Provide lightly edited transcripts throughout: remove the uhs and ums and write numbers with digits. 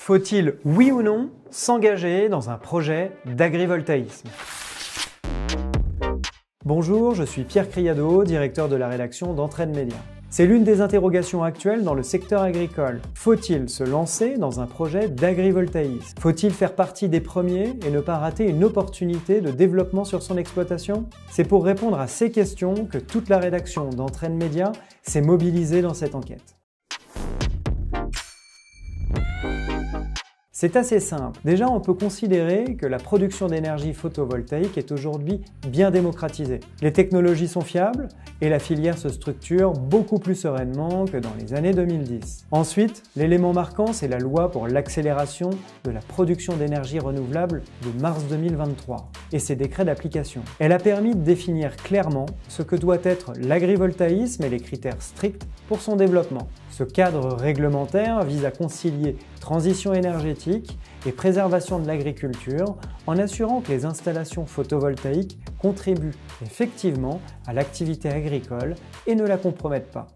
Faut-il, oui ou non, s'engager dans un projet d'agrivoltaïsme? Bonjour, je suis Pierre Criado, directeur de la rédaction d'Entraide Média. C'est l'une des interrogations actuelles dans le secteur agricole. Faut-il se lancer dans un projet d'agrivoltaïsme? Faut-il faire partie des premiers et ne pas rater une opportunité de développement sur son exploitation? C'est pour répondre à ces questions que toute la rédaction d'Entraide Média s'est mobilisée dans cette enquête. C'est assez simple. Déjà, on peut considérer que la production d'énergie photovoltaïque est aujourd'hui bien démocratisée. Les technologies sont fiables et la filière se structure beaucoup plus sereinement que dans les années 2010. Ensuite, l'élément marquant, c'est la loi pour l'accélération de la production d'énergie renouvelable de mars 2023 et ses décrets d'application. Elle a permis de définir clairement ce que doit être l'agrivoltaïsme et les critères stricts pour son développement. Ce cadre réglementaire vise à concilier transition énergétique et préservation de l'agriculture en assurant que les installations photovoltaïques contribuent effectivement à l'activité agricole et ne la compromettent pas.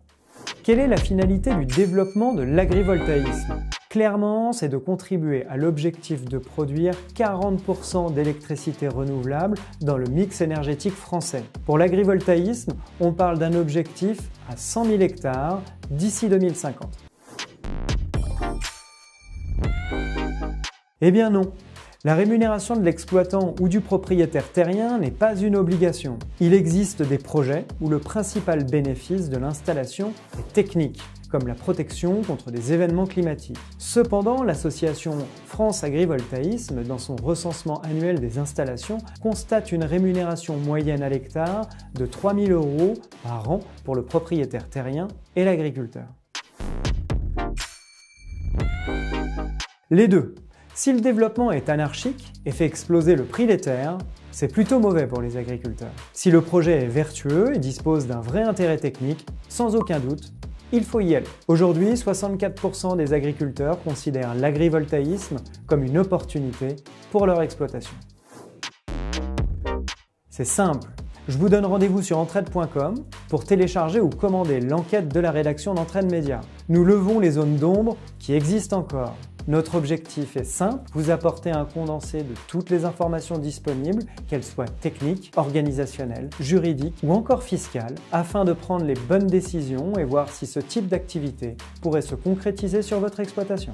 Quelle est la finalité du développement de l'agrivoltaïsme? Clairement, c'est de contribuer à l'objectif de produire 40% d'électricité renouvelable dans le mix énergétique français. Pour l'agrivoltaïsme, on parle d'un objectif à 100 000 hectares d'ici 2050. Eh bien non, la rémunération de l'exploitant ou du propriétaire terrien n'est pas une obligation. Il existe des projets où le principal bénéfice de l'installation est technique, comme la protection contre des événements climatiques. Cependant, l'association France Agrivoltaïsme, dans son recensement annuel des installations, constate une rémunération moyenne à l'hectare de 3 000 € par an pour le propriétaire terrien et l'agriculteur. Les deux. Si le développement est anarchique et fait exploser le prix des terres, c'est plutôt mauvais pour les agriculteurs. Si le projet est vertueux et dispose d'un vrai intérêt technique, sans aucun doute, il faut y aller. Aujourd'hui, 64% des agriculteurs considèrent l'agrivoltaïsme comme une opportunité pour leur exploitation. C'est simple. Je vous donne rendez-vous sur entraide.com pour télécharger ou commander l'enquête de la rédaction d'Entraide Média. Nous levons les zones d'ombre qui existent encore. Notre objectif est simple, vous apporter un condensé de toutes les informations disponibles, qu'elles soient techniques, organisationnelles, juridiques ou encore fiscales, afin de prendre les bonnes décisions et voir si ce type d'activité pourrait se concrétiser sur votre exploitation.